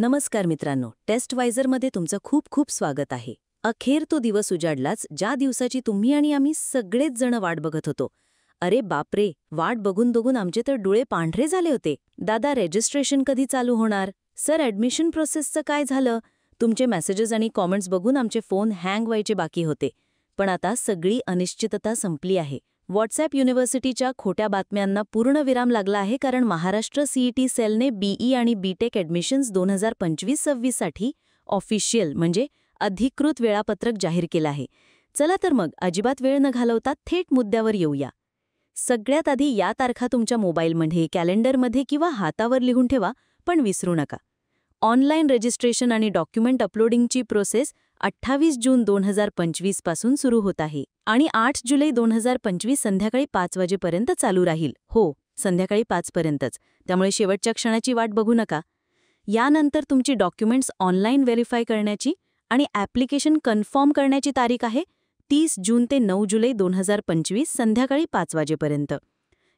नमस्कार मित्रांनो, टेस्टवायझरमध्ये तुमचं खूप खूप स्वागत आहे. अखेर तो दिवस उजाडलाच ज्या दिवसाची तुम्ही आणि आम्ही सगळेच जण वाट बघत होतो. अरे बापरे, वाट बघून बघून आमचे तर डोळे पांढरे झाले होते. दादा, रजिस्ट्रेशन कधी चालू होणार? सर, ॲडमिशन प्रोसेसचं काय झालं? तुमचे मेसेजेस आणि कॉमेंट्स बघून आमचे फोन हँग व्हायचे बाकी होते. पण आता सगळी अनिश्चितता संपली आहे. व्हॉट्सॲप युनिव्हर्सिटीच्या खोट्या बातम्यांना पूर्ण विराम लागला आहे, कारण महाराष्ट्र सीईटी सेलने बीई आणि बीटेक ॲडमिशन्स 2025-26 साठी ऑफिशियल म्हणजे अधिकृत वेळापत्रक जाहीर केलं आहे. चला तर मग अजिबात वेळ न घालवता थेट मुद्द्यावर येऊया. सगळ्यात आधी या तारखा तुमच्या मोबाईलमध्ये, कॅलेंडरमध्ये किंवा हातावर लिहून ठेवा, पण विसरू नका. ऑनलाईन रजिस्ट्रेशन आणि डॉक्युमेंट अपलोडिंगची प्रोसेस 28 जून 2025 पासून सुरू होत आहे आणि 8 जुलै 2025 संध्याकाळी 5 वाजेपर्यंत चालू राहील. हो, संध्याकाळी 5 पर्यंतच. त्यामुळे शेवटच्या क्षणाची वाट बघू नका. यानंतर तुमची डॉक्युमेंट्स ऑनलाईन व्हेरीफाय करण्याची आणि ॲप्लिकेशन कन्फर्म करण्याची तारीख आहे 30 जून ते 9 जुलै 2025 संध्याकाळी 5 वाजेपर्यंत.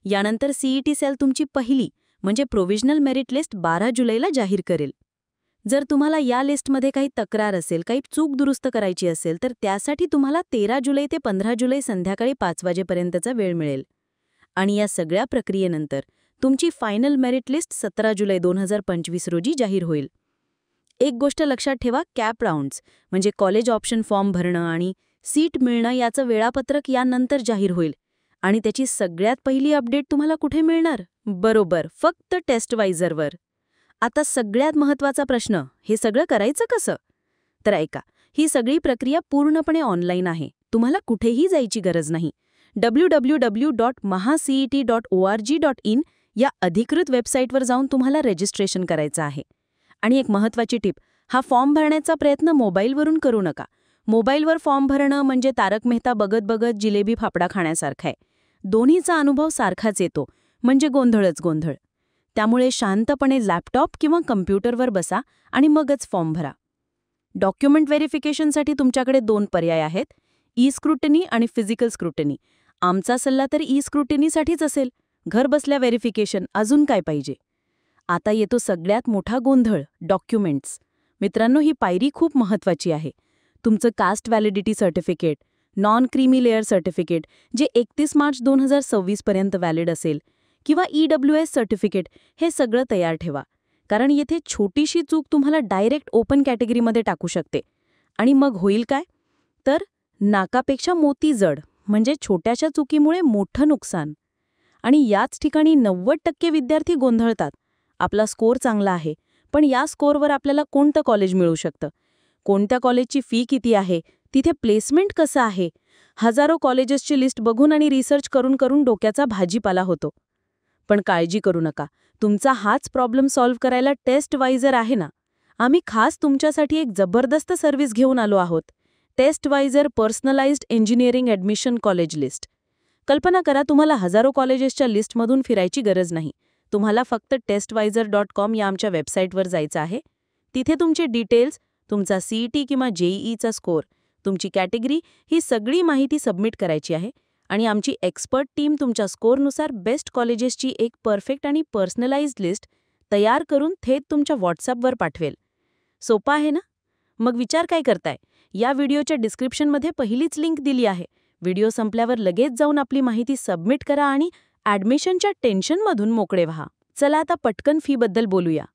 यानंतर सीईटी सेल तुमची पहिली म्हणजे प्रोव्हिजनल मेरिट लिस्ट 12 जुलैला जाहीर करेल. जर तुम्हाला या लिस्टमध्ये काही तक्रार असेल, काही चूक दुरुस्त करायची असेल, तर त्यासाठी तुम्हाला 13 जुलै ते 15 जुलै संध्याकाळी 5 वाजेपर्यंतचा वेळ मिळेल. आणि या सगळ्या प्रक्रियेनंतर तुमची फायनल मेरिट लिस्ट 17 जुलै 2025 रोजी जाहीर होईल. एक गोष्ट लक्षात ठेवा, कॅप राऊंड्स म्हणजे कॉलेज ऑप्शन फॉर्म भरणं आणि सीट मिळणं याचं वेळापत्रक यानंतर जाहीर होईल. आणि त्याची सगळ्यात पहिली अपडेट तुम्हाला कुठे मिळणार? बरोबर, फक्त टेस्टवायझरवर. आता सगळ्यात महत्त्वाचा प्रश्न, हे सगळं करायचं कसं? तर ऐका, ही सगळी प्रक्रिया पूर्णपणे ऑनलाईन आहे. तुम्हाला कुठेही जायची गरज नाही. www.mahaceet.org.in या अधिकृत वेबसाईटवर जाऊन तुम्हाला रजिस्ट्रेशन करायचं आहे. आणि एक महत्त्वाची टिप, हा फॉर्म भरण्याचा प्रयत्न मोबाईलवरून करू नका. मोबाईलवर फॉर्म भरणं म्हणजे तारक मेहता बघत बघत जिलेबी फाफडा खाण्यासारखं आहे. दोन्हीचा अनुभव सारखाच येतो, म्हणजे गोंधळच गोंधळ. त्यामुळे शांतपणे लॅपटॉप किंवा कम्प्युटरवर बसा आणि मगच फॉर्म भरा. डॉक्युमेंट व्हेरिफिकेशनसाठी तुमच्याकडे 2 पर्याय आहेत, ई-स्क्रुटनी आणि फिजिकल स्क्रुटनी. आमचा सल्ला तर ई-स्क्रुटनीसाठीच असेल. घर बसल्या व्हेरिफिकेशन, अजून काय पाहिजे? आता येतो सगळ्यात मोठा गोंधळ, डॉक्युमेंट्स. मित्रांनो, ही पायरी खूप महत्त्वाची आहे. तुमचं caste validity certificate, non creamy layer certificate जे 31 मार्च 2026 पर्यंत व्हॅलिड असेल, किंवा EWS सर्टिफिकेट, हे सगळं तयार ठेवा. कारण येथे छोटीशी चूक तुम्हाला डायरेक्ट ओपन कॅटेगरीमध्ये टाकू शकते. आणि मग होईल काय? तर नाकापेक्षा मोती जड, म्हणजे छोट्याशा चुकीमुळे मोठं नुकसान. आणि याच ठिकाणी 90% विद्यार्थी गोंधळतात. आपला स्कोअर चांगला आहे, पण या स्कोअरवर आपल्याला कोणतं कॉलेज मिळू शकतं? कोणत्या कॉलेजची फी किती आहे? तिथे प्लेसमेंट कसं आहे? हजारो कॉलेजेसची लिस्ट बघून आणि रिसर्च करून करून डोक्याचा भाजीपाला होतो. पण काळजी करू नका, तुमचा हाच प्रॉब्लेम सॉल्व्ह करायला टेस्टवायझर आहे ना. आम्ही खास तुमच्यासाठी एक जबरदस्त सर्व्हिस घेऊन आलो आहोत, Testwiser personalised engineering admission college list. कल्पना करा, तुम्हाला हजारो कॉलेजेसच्या लिस्टमधून फिरायची गरज नाही. तुम्हाला फक्त testvisor.com या आमच्या वेबसाईटवर जायचं आहे. तिथे तुमचे डिटेल्स, तुमचा सीईटी किंवा जेईईचा स्कोअर, तुमची कॅटेगरी, ही सगळी माहिती सबमिट करायची आहे. आणि आमची एक्सपर्ट टीम तुमच्या स्कोअरनुसार बेस्ट कॉलेजेसची एक परफेक्ट आणि पर्सनलाइज्ड लिस्ट तयार करून थेट तुमच्या व्हॉट्सॲपवर पाठवेल. सोपं आहे ना? मग विचार काय करताय? या व्हिडिओच्या डिस्क्रिप्शनमध्ये पहिलीच लिंक दिली आहे. व्हिडिओ संपल्यावर लगेच जाऊन आपली माहिती सबमिट करा आणि ॲडमिशनच्या टेन्शनमधून मोकळे व्हा. चला आता पटकन फीबद्दल बोलूया.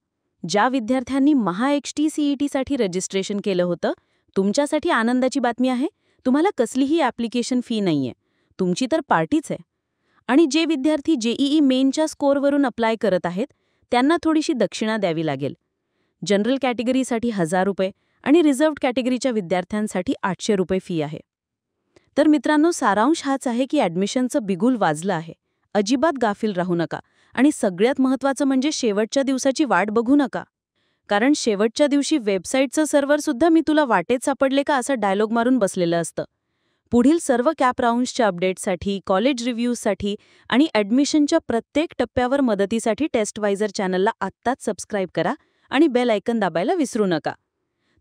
ज्या विद्यार्थ्यांनी MahaHTCETसाठी रजिस्ट्रेशन केलं होतं, तुमच्यासाठी आनंदाची बातमी आहे, तुम्हाला कसलीही ॲप्लिकेशन फी नाहीये. तुमची तर पार्टीच आहे. आणि जे विद्यार्थी जेईई मेनच्या स्कोअरवरून अप्लाय करत आहेत, त्यांना थोडीशी दक्षिणा द्यावी लागेल. जनरल कॅटेगरीसाठी ₹1000 आणि रिझर्व्ड कॅटेगरीच्या विद्यार्थ्यांसाठी ₹800 फी आहे. तर मित्रांनो, सारांश हाच आहे की ॲडमिशनचं बिगुल वाजलं आहे. अजिबात गाफील राहू नका. आणि सगळ्यात महत्त्वाचं म्हणजे शेवटच्या दिवसाची वाट बघू नका. कारण शेवटच्या दिवशी वेबसाईटचं सर्व्हरसुद्धा "मी तुला वाटेत सापडले का" असं डायलॉग मारून बसलेलं असतं. पुढील सर्व कॅप राऊंड्सच्या अपडेट्ससाठी, कॉलेज रिव्ह्यूजसाठी आणि ॲडमिशनच्या प्रत्येक टप्प्यावर मदतीसाठी टेस्टवायझर चॅनलला आत्ताच सबस्क्राईब करा आणि बेल आयकन दाबायला विसरू नका.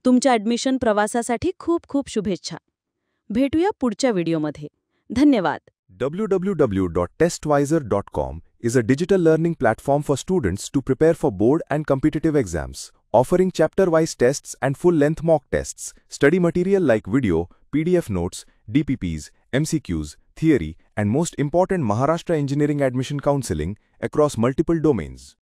तुमच्या ॲडमिशन प्रवासासाठी खूप खूप शुभेच्छा. भेटूया पुढच्या व्हिडिओमध्ये. धन्यवाद. www.testvisor.com is a digital learning platform for students to prepare for board and competitive exams. offering chapter-wise tests and full-length mock tests, study material like video, PDF notes, DPPs, MCQs, theory, and most important Maharashtra Engineering Admission Counseling across multiple domains.